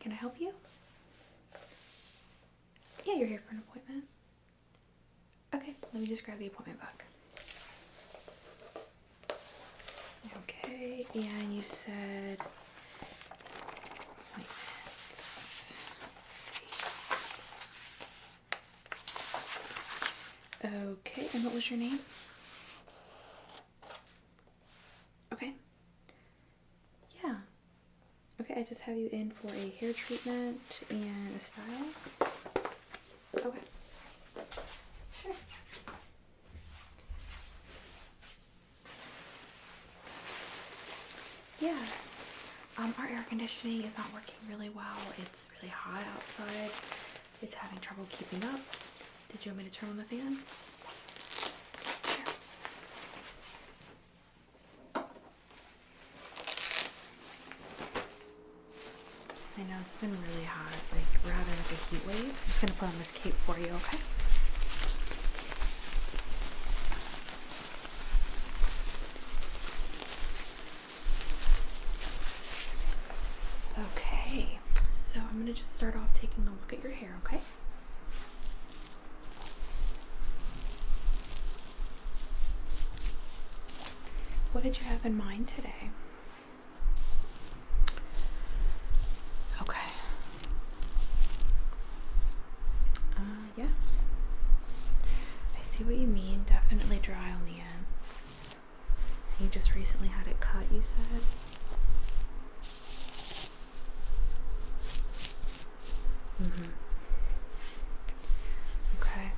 Can I help you? Yeah, you're here for an appointment. Okay, let me just grab the appointment book. Okay, and you said appointments. Let's see. Okay, and what was your name? Okay. Yeah. Okay, I just have you in for a hair treatment and a style. Okay. Sure. Yeah. Our air conditioning is not working really well. It's really hot outside. It's having trouble keeping up. Did you want me to turn on the fan? Sure. I know it's been really hot. Like we're having like a heat wave. I'm just gonna put on this cape for you, okay? Okay, so I'm gonna just start off taking a look at your hair, okay? What did you have in mind today? Okay. Yeah. I see what you mean. Definitely dry on the ends. You just recently had it cut, you said? Mm-hmm. Okay.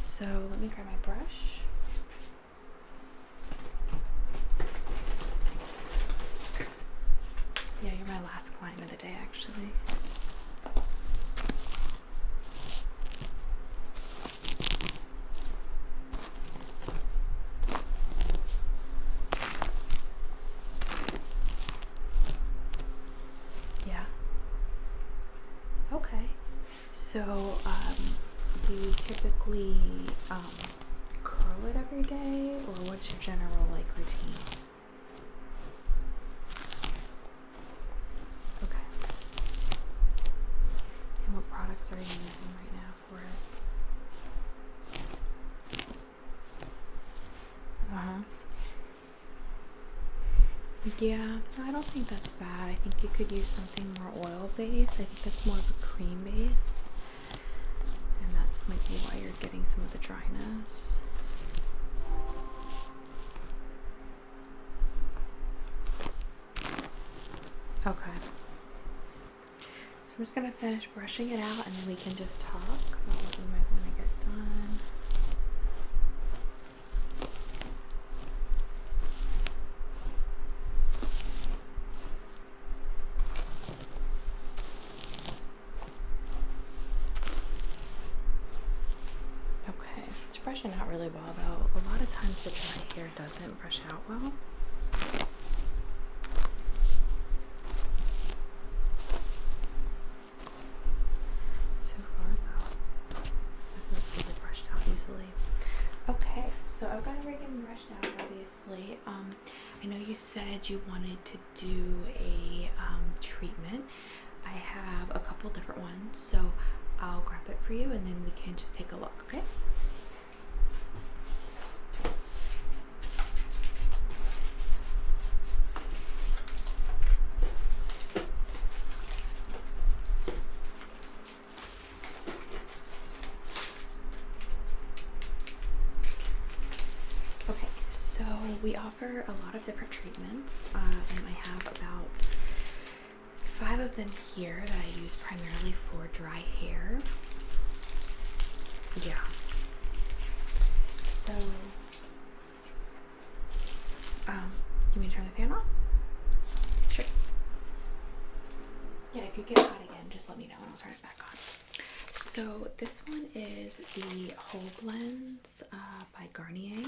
So let me grab my brush. Yeah, you're my last client of the day, actually. Yeah. Okay. So, do you typically curl it every day, or what's your general like routine? Okay. And what products are you using right now for it? Uh-huh. Yeah, no, I don't think that's bad. I think you could use something more oil-based. I think that's more of a cream base. And that's might be why you're getting some of the dryness. Okay. So I'm just gonna finish brushing it out and then we can just talk about what we might want to get done. Okay, it's brushing out really well though. A lot of times the dry hair doesn't brush out well. So far though, it's really brushed out easily. Okay, so I've got everything brushed out obviously. I know you said you wanted to do a treatment. I have a couple different ones, so I'll grab it for you and then we can just take a look, okay? Okay, so we offer a lot of different treatments, and I have about 5 of them here that I use primarily for dry hair. Yeah. So, you mean turn the fan off? Sure. Yeah, if you get hot again, just let me know and I'll turn it back on. So this one is the Whole Blends by Garnier.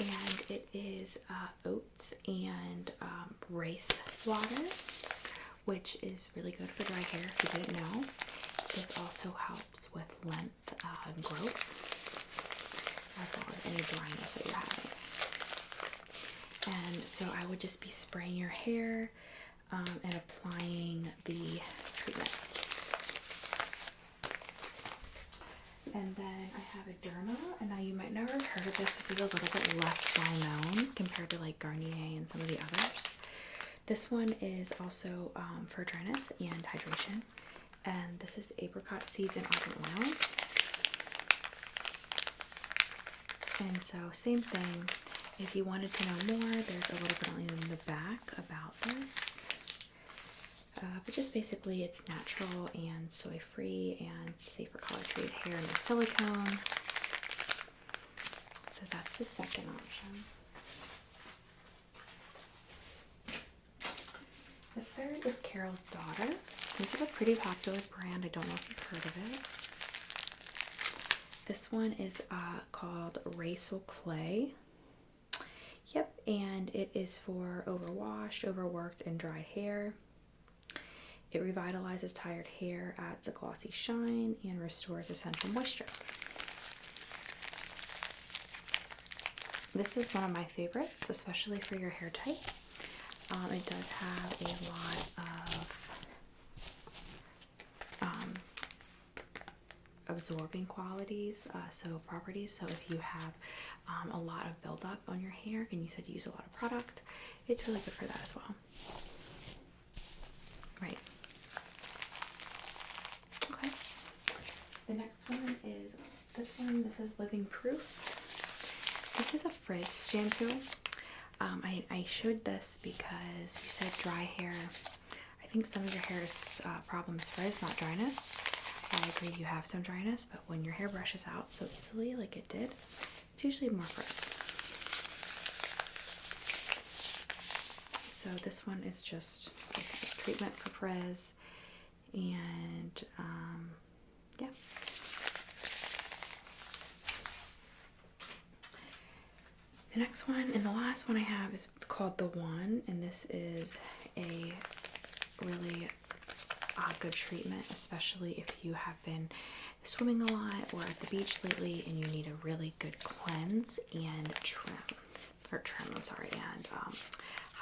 And it is oats and rice water, which is really good for dry hair if you didn't know. This also helps with length and growth, as well as any dryness that you're having. And so I would just be spraying your hair and applying the treatment. And then I have a Derma, and now you might never have heard of this. This is a little bit less well known compared to like Garnier and some of the others. This one is also for dryness and hydration, and this is apricot seeds and argan oil. And so same thing, if you wanted to know more, there's a little bit in the back about this. But just basically it's natural and soy free and safe for college treated hair, no silicone. So that's the second option. The third is Carol's Daughter. This is a pretty popular brand. I don't know if you've heard of it. This one is called Racial Clay. Yep, and it is for overwashed, overworked, and dried hair. It revitalizes tired hair, adds a glossy shine, and restores essential moisture. This is one of my favorites, especially for your hair type. It does have a lot of absorbing qualities, so properties. So if you have a lot of buildup on your hair and you said you use a lot of product, it's really good for that as well. Right. Okay. The next one is this one. This is Living Proof. This is a frizz shampoo. I showed this because you said dry hair. I think some of your hair's problem is frizz, not dryness. I agree you have some dryness, but when your hair brushes out so easily like it did, it's usually more frizz. So this one is just a treatment for frizz, and yeah. The next one and the last one I have is called The One, and this is a really good treatment, especially if you have been swimming a lot or at the beach lately and you need a really good cleanse and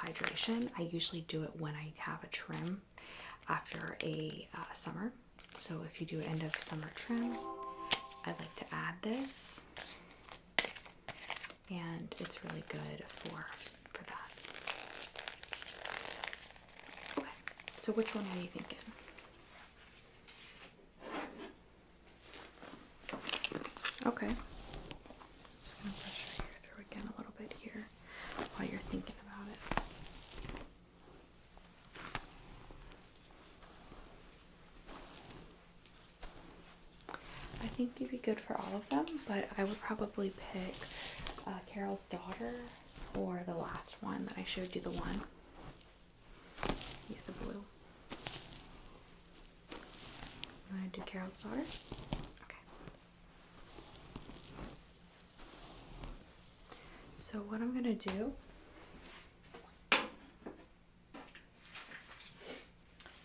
hydration. I usually do it when I have a trim after a summer. So if you do an end of summer trim, I like to add this, and it's really good for that. Okay, so which one were you thinking? Okay. Just gonna brush your hair through again a little bit here while you're thinking about it. I think you'd be good for all of them, but I would probably pick Carol's Daughter or the last one that I showed you, The One. Yeah, the blue. You want to do Carol's Daughter? Okay. So what I'm going to do,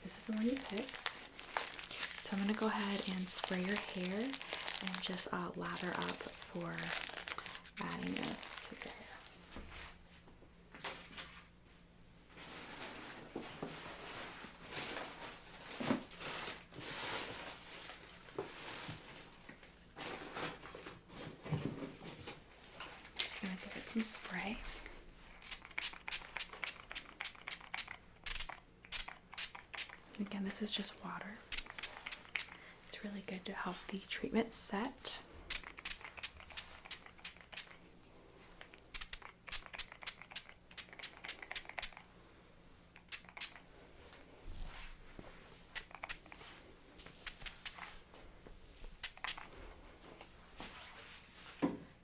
this is the one you picked. So I'm going to go ahead and spray your hair and just lather up for adding this to your hair. Just going to give it some spray. And again, this is just water. It's really good to help the treatment set.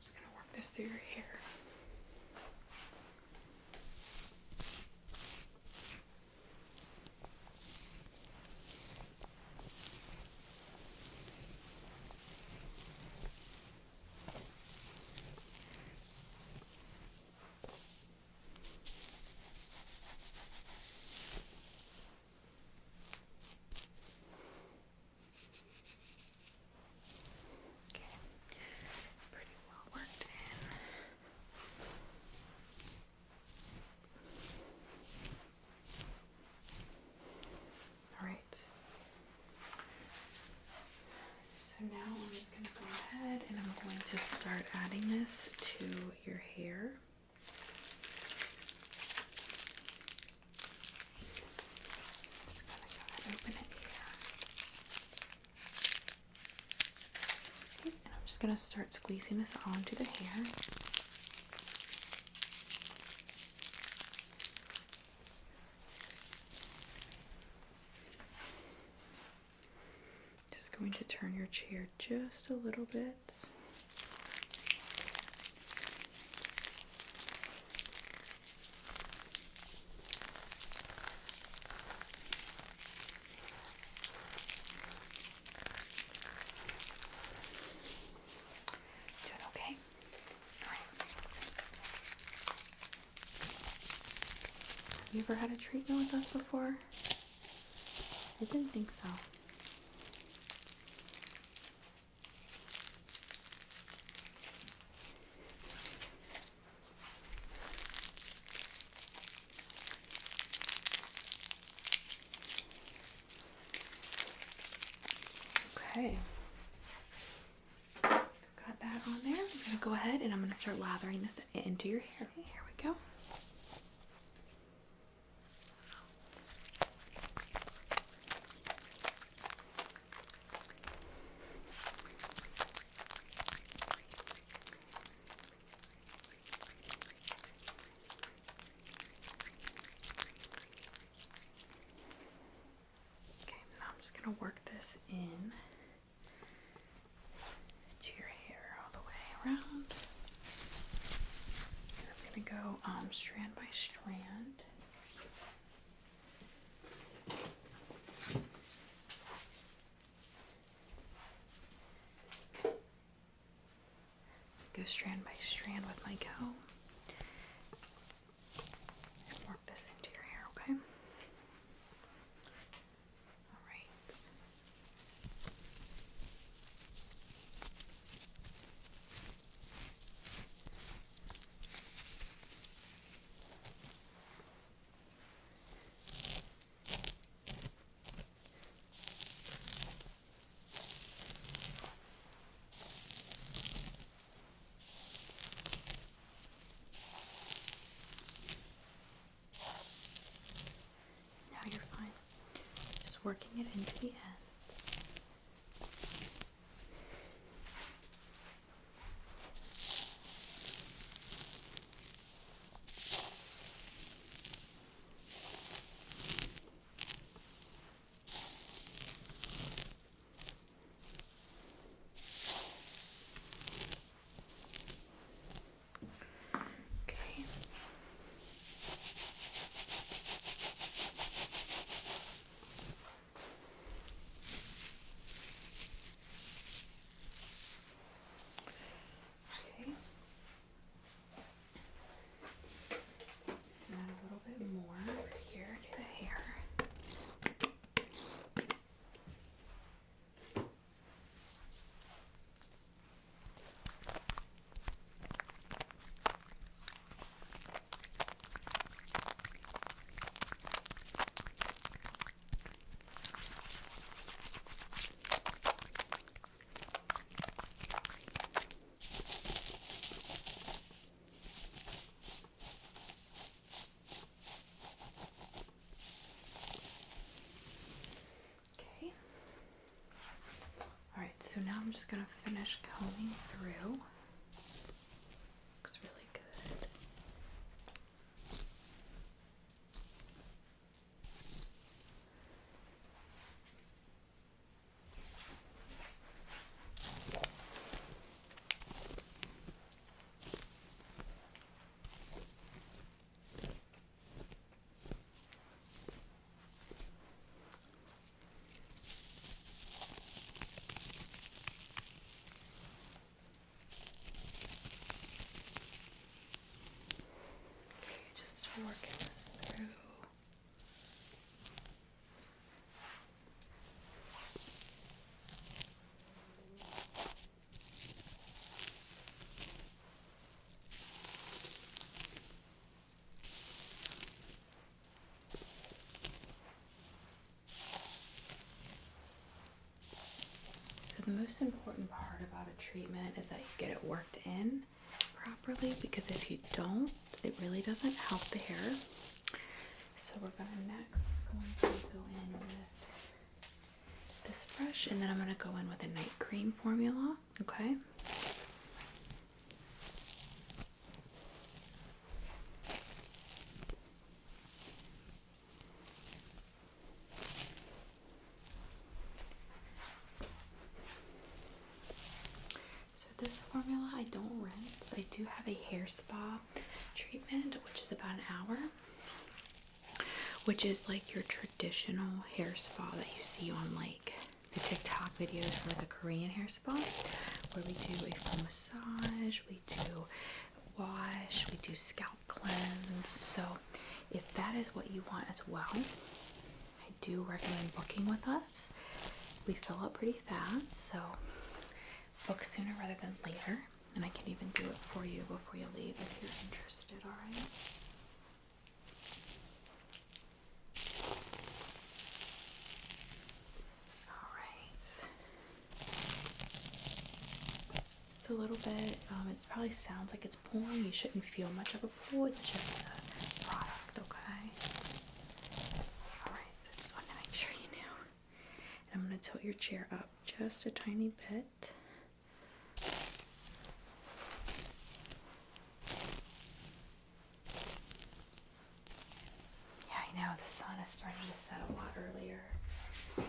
Just gonna work this through your hair. Okay, it's pretty well worked in. adding this to your hair. Just gonna go ahead and open it here. Okay, and I'm just gonna start squeezing this onto the hair. Just going to turn your chair just a little bit. Doing okay? All right. Have you ever had a treatment with us before? I didn't think so. Okay. So got that on there. I'm gonna go ahead and I'm gonna start lathering this into your hair. Okay, here we go. Okay, now I'm just gonna work this in to your hair all the way around. And I'm gonna go strand by strand. Go strand by strand with my comb and work this into your hair, okay? All right. Now you're fine. Just working it into the ends. Okay. Okay. Add a little bit more over here to the hair. Okay. All right, so now I'm just gonna finish combing through. Looks really good. the most important part about a treatment is that you get it worked in properly, because if you don't, it really doesn't help the hair. So we're gonna next go in with this brush, and then I'm gonna go in with a night cream formula, okay? So this formula I don't rinse. I do have a hair spa treatment, which is about an hour, which is like your traditional hair spa that you see on like the TikTok videos for the Korean hair spa, where we do a full massage, we do wash, we do scalp cleanse. So if that is what you want as well, I do recommend booking with us. We fill up pretty fast, so book sooner rather than later, and I can even do it for you before you leave if you're interested, alright? Alright. Just a little bit, it probably sounds like it's pulling. You shouldn't feel much of a pull, it's just the product, okay? Alright, so I just wanted to make sure you knew. And I'm going to tilt your chair up just a tiny bit. The sun is starting to set a lot earlier. I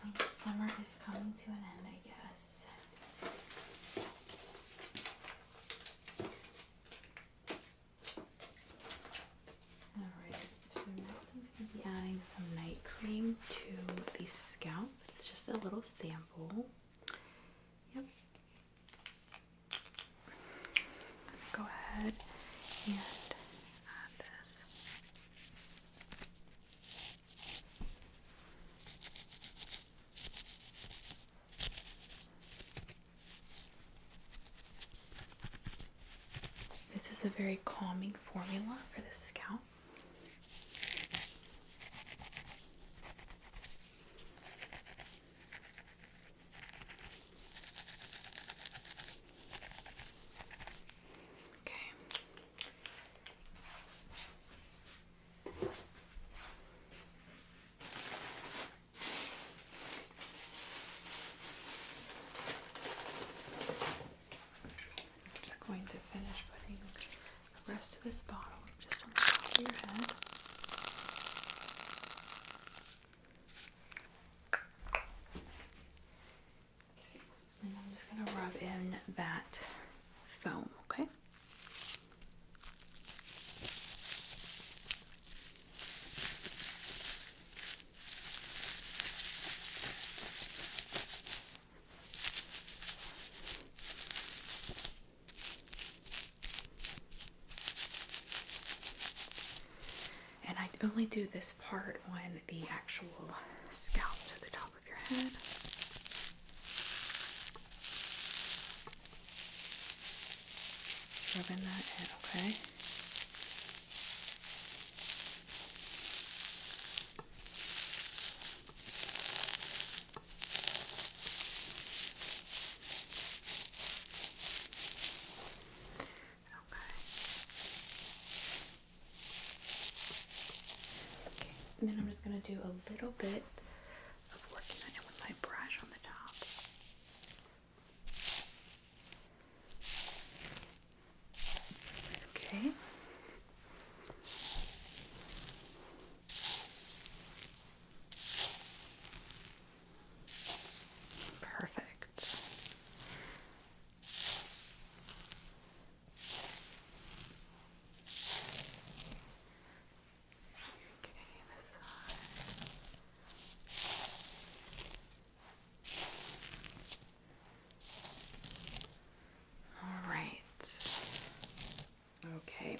mean, summer is coming to an end, I guess. Alright, so next I'm going to be adding some night cream to the scalp. It's just a little sample. Yep. Go ahead and this is a very calming formula for the scalp. Okay. I'm just going to finish putting the rest of this bottle just on the top of your head. And I'm just going to rub in that foam, okay? And I only do this part on the actual scalp to the top of your head. Rubbing that in, okay? And then I'm just going to do a little bit of working that in with my brush on the top. Okay. Perfect. Okay, this side. All right. Okay.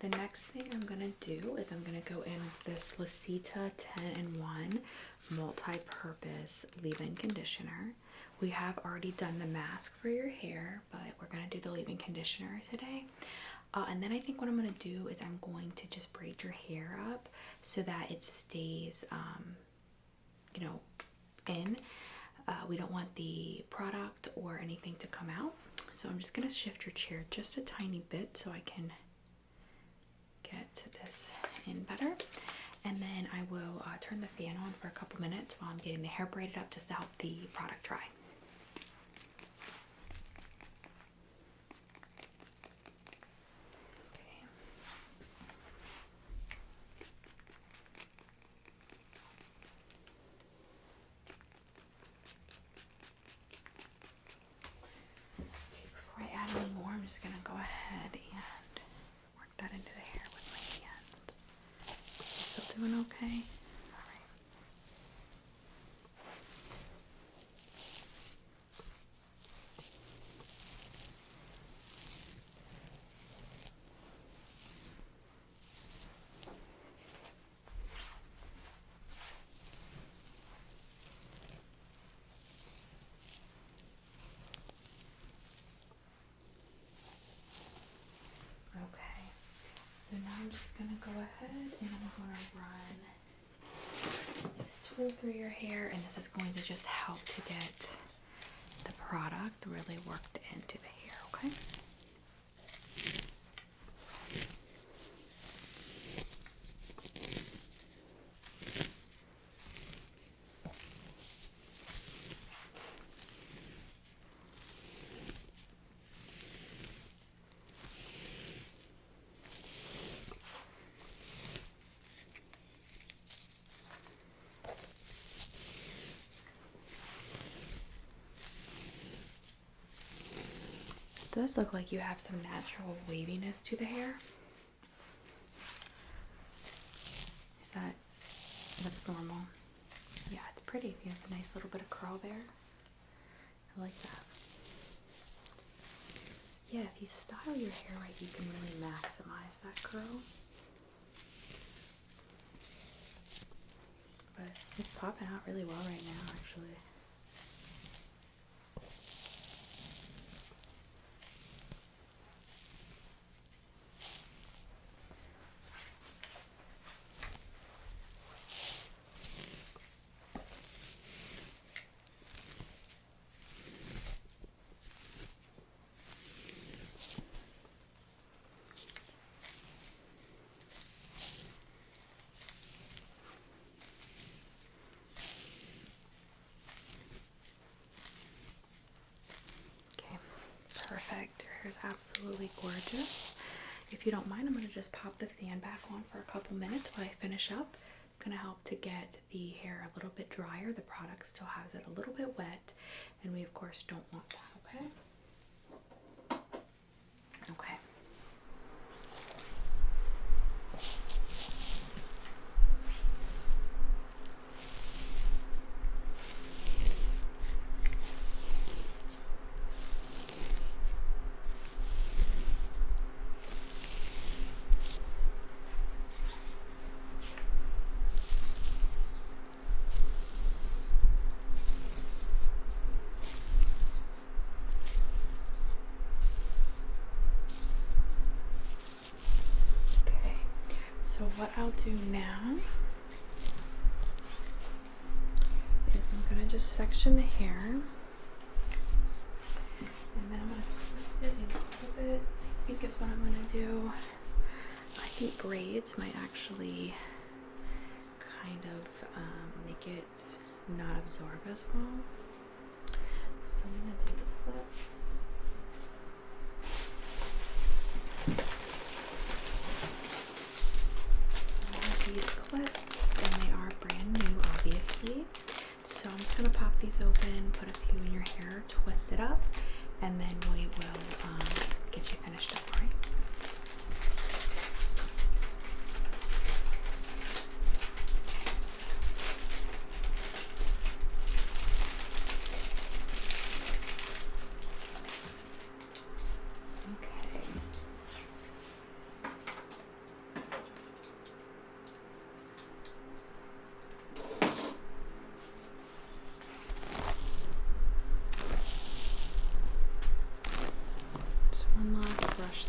The next thing I'm going to do is I'm going to go in with this Lasita 10-in-1 multi-purpose leave-in conditioner. We have already done the mask for your hair, but we're going to do the leave-in conditioner today. And then I think what I'm going to do is I'm going to just braid your hair up so that it stays, in. we don't want the product or anything to come out. So I'm just going to shift your chair just a tiny bit so I can get this in better. And then I will turn the fan on for a couple minutes while I'm getting the hair braided up just to help the product dry. Before I add any more, I'm just going to go ahead and work that into the hair with my hands. Still doing okay? Alright. Okay, so now I'm just going to go ahead and I'm going to run this tool through your hair, and this is going to just help to get the product really worked into the hair, okay? It does look like you have some natural waviness to the hair. That's normal? Yeah, it's pretty if you have a nice little bit of curl there. I like that. Yeah, if you style your hair right, you can really maximize that curl. But it's popping out really well right now, actually. Perfect. Your hair is absolutely gorgeous. If you don't mind, I'm going to just pop the fan back on for a couple minutes while I finish up. I'm going to help to get the hair a little bit drier. The product still has it a little bit wet, and we of course don't want that, okay? Okay. So what I'll do now is I'm going to just section the hair, and then I'm going to twist it and clip it. I think is what I'm going to do. I think braids might actually kind of make it not absorb as well. So I'm going to do the clips. These clips, and they are brand new, obviously. So I'm just going to pop these open, put a few in your hair, twist it up, and then we will get you finished up, right?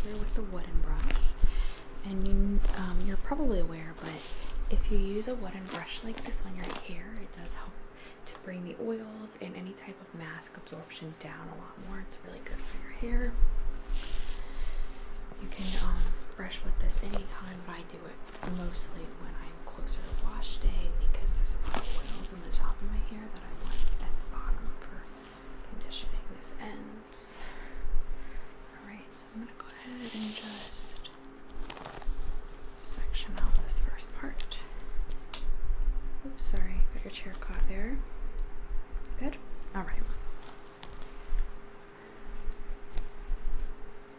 There with the wooden brush, and you're probably aware, but if you use a wooden brush like this on your hair, it does help to bring the oils and any type of mask absorption down a lot more. It's really good for your hair. You can brush with this anytime, but I do it mostly when I'm closer to wash day because there's a lot of oils in the top of my hair that I want at the bottom for conditioning those ends. Alright, so I'm going to go ahead and just section out this first part. Oops, sorry, got your chair caught there. Good? Alright.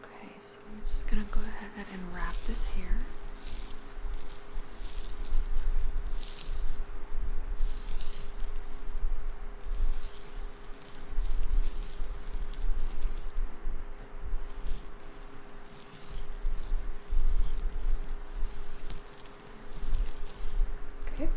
Okay, so I'm just going to go ahead and wrap this hair. Okay. I'm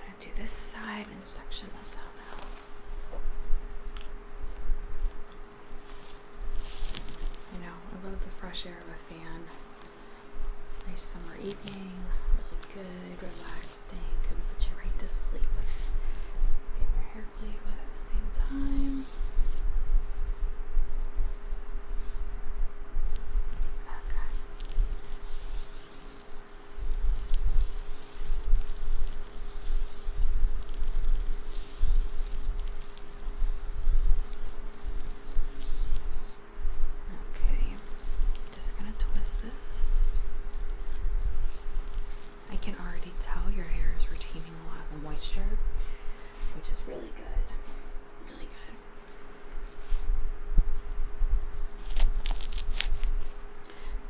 going to do this side and section this out now. I know, I love the fresh air of a fan. Nice summer evening, really good, relaxing, can put you right to sleep. Get your hair played with at the same time. Okay. Okay, just gonna twist this. I can already tell your hair is retaining a lot of moisture, which is really good. Really good.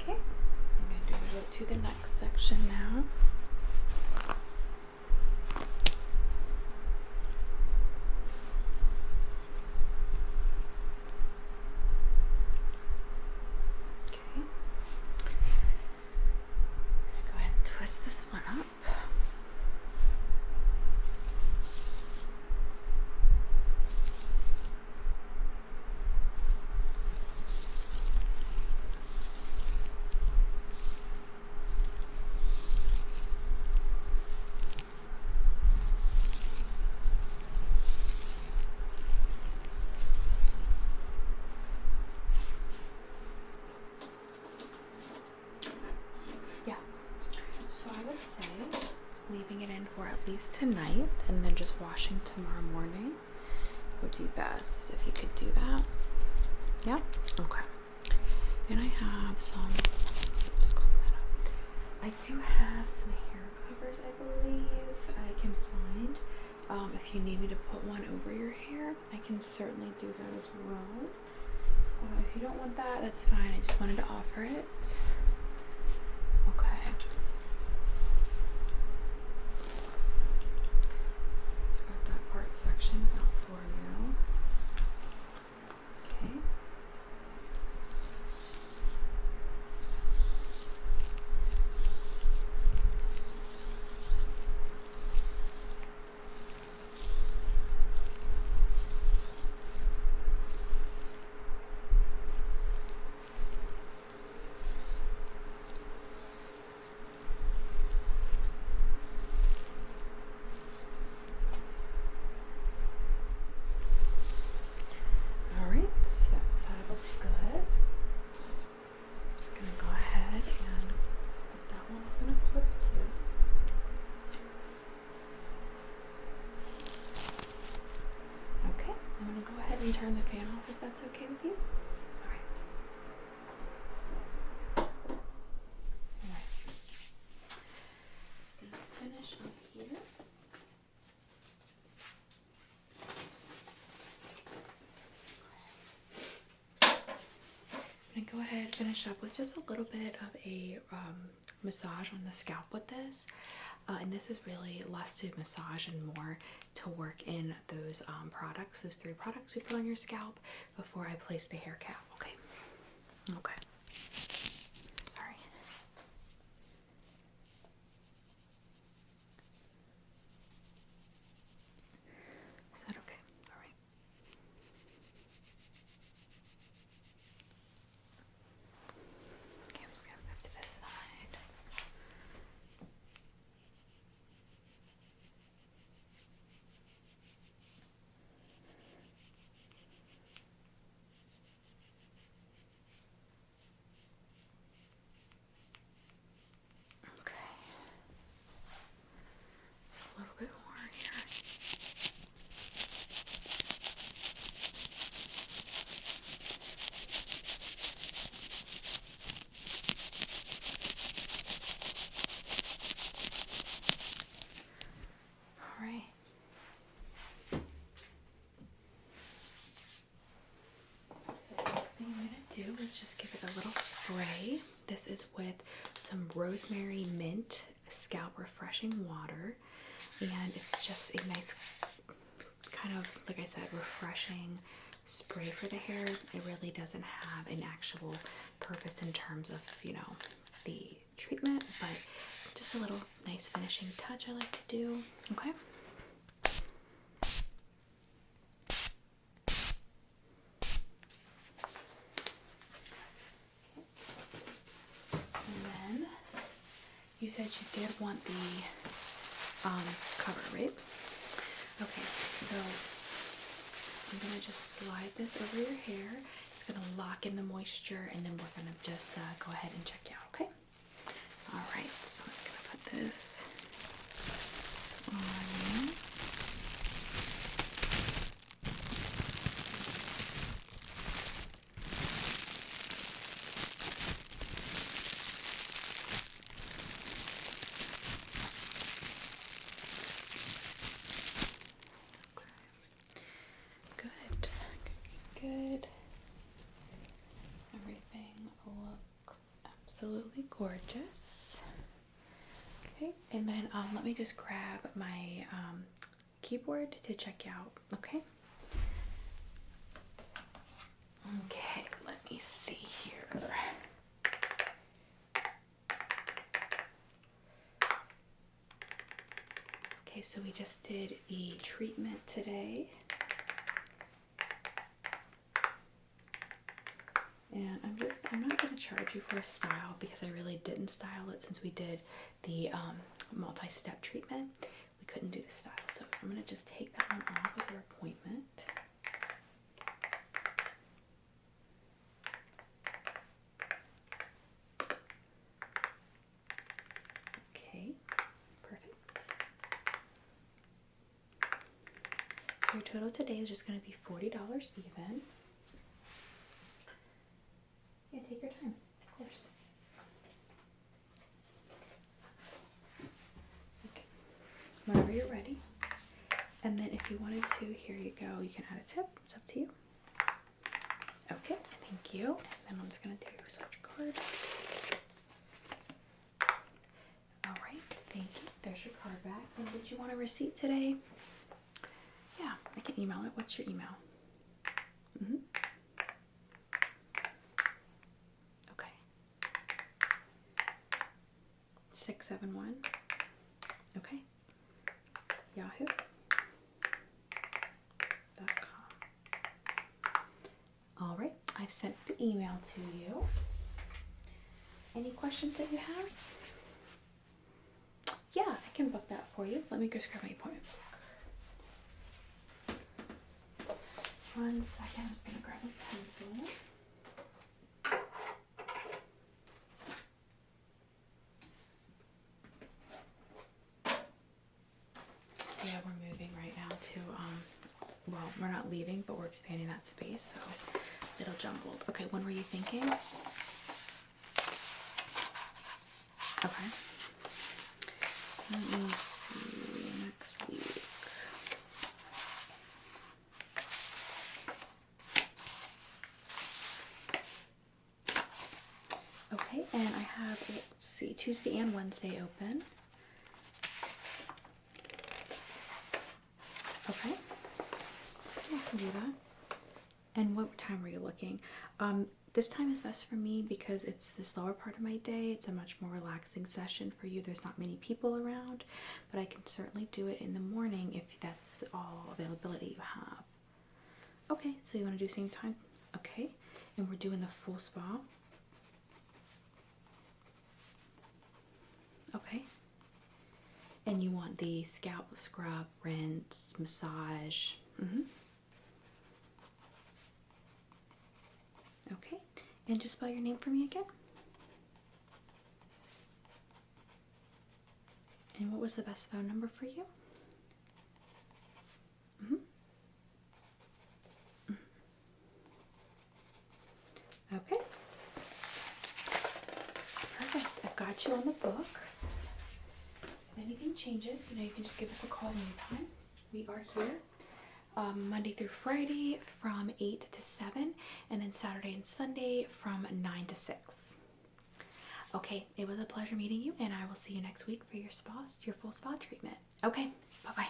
Okay, I'm going to go to the next section now. Okay. Go ahead and twist this one up. Yeah. So I would say leaving it in for at least tonight and then just washing tomorrow morning would be best if you could do that. Yeah? Okay. And I have some, let's clean that up. I do have some hair covers, I believe I can find. If you need me to put one over your hair, I can certainly do that as well. If you don't want that, that's fine. I just wanted to offer it. Okay. Just got that part section out for you. Okay. Turn the fan off if that's okay with you. Alright. Just gonna finish up here. I'm gonna go ahead and finish up with just a little bit of a massage on the scalp with this. And this is really less to massage and more to work in those products, those 3 products we put on your scalp before I place the hair cap. Okay. Okay. Sorry. Is that okay? All right. just give it a little spray. This is with some rosemary mint scalp refreshing water, and it's just a nice kind of, like I said, refreshing spray for the hair. It really doesn't have an actual purpose in terms of, you know, the treatment, but just a little nice finishing touch I like to do. Okay. And then you said you did want the cover, right? Okay, so I'm gonna just slide this over your hair. It's gonna lock in the moisture, and then we're gonna just go ahead and check you out, okay? All right, so I'm just gonna put this on you. Good. Good. Everything looks absolutely gorgeous. Okay, and then let me just grab my keyboard to check you out, okay? Okay, let me see here. Okay, so we just did the treatment today. And I'm not going to charge you for a style because I really didn't style it since we did the multi-step treatment. We couldn't do the style, so I'm going to just take that one off with your appointment. Okay, perfect. So your total today is just going to be $40 even. Yeah, take your time, of course. Okay, whenever you're ready. And then if you wanted to, here you go, you can add a tip, it's up to you. Okay, thank you. And then I'm just gonna do your swatch card. All right, thank you. There's your card back. And did you want a receipt today? Yeah, I can email it. What's your email? 671. Okay. Yahoo.com. All right, I've sent the email to you. Any questions that you have? Yeah, I can book that for you. Let me just grab my appointment book. 1 second, I'm just gonna grab a pencil. Yeah, we're moving right now to, well, we're not leaving, but we're expanding that space, so a little jumbled. Okay, when were you thinking? Okay. Let me see, next week. Okay, and I have, let's see, Tuesday and Wednesday open. Okay, yeah, I can do that. And what time were you looking? This time is best for me because it's the slower part of my day. It's a much more relaxing session for you. There's not many people around, but I can certainly do it in the morning if that's all availability you have. Okay, so you want to do same time? Okay, and we're doing the full spa. Okay. And you want the scalp scrub, rinse, massage. Okay, and just spell your name for me again. And what was the best phone number for you? Okay. Perfect. I've got you on the books. If anything changes, you know, you can just give us a call anytime. We are here Monday through Friday from 8 to 7, and then Saturday and Sunday from 9 to 6. Okay, it was a pleasure meeting you, and I will see you next week for your full spa treatment. Okay, bye-bye.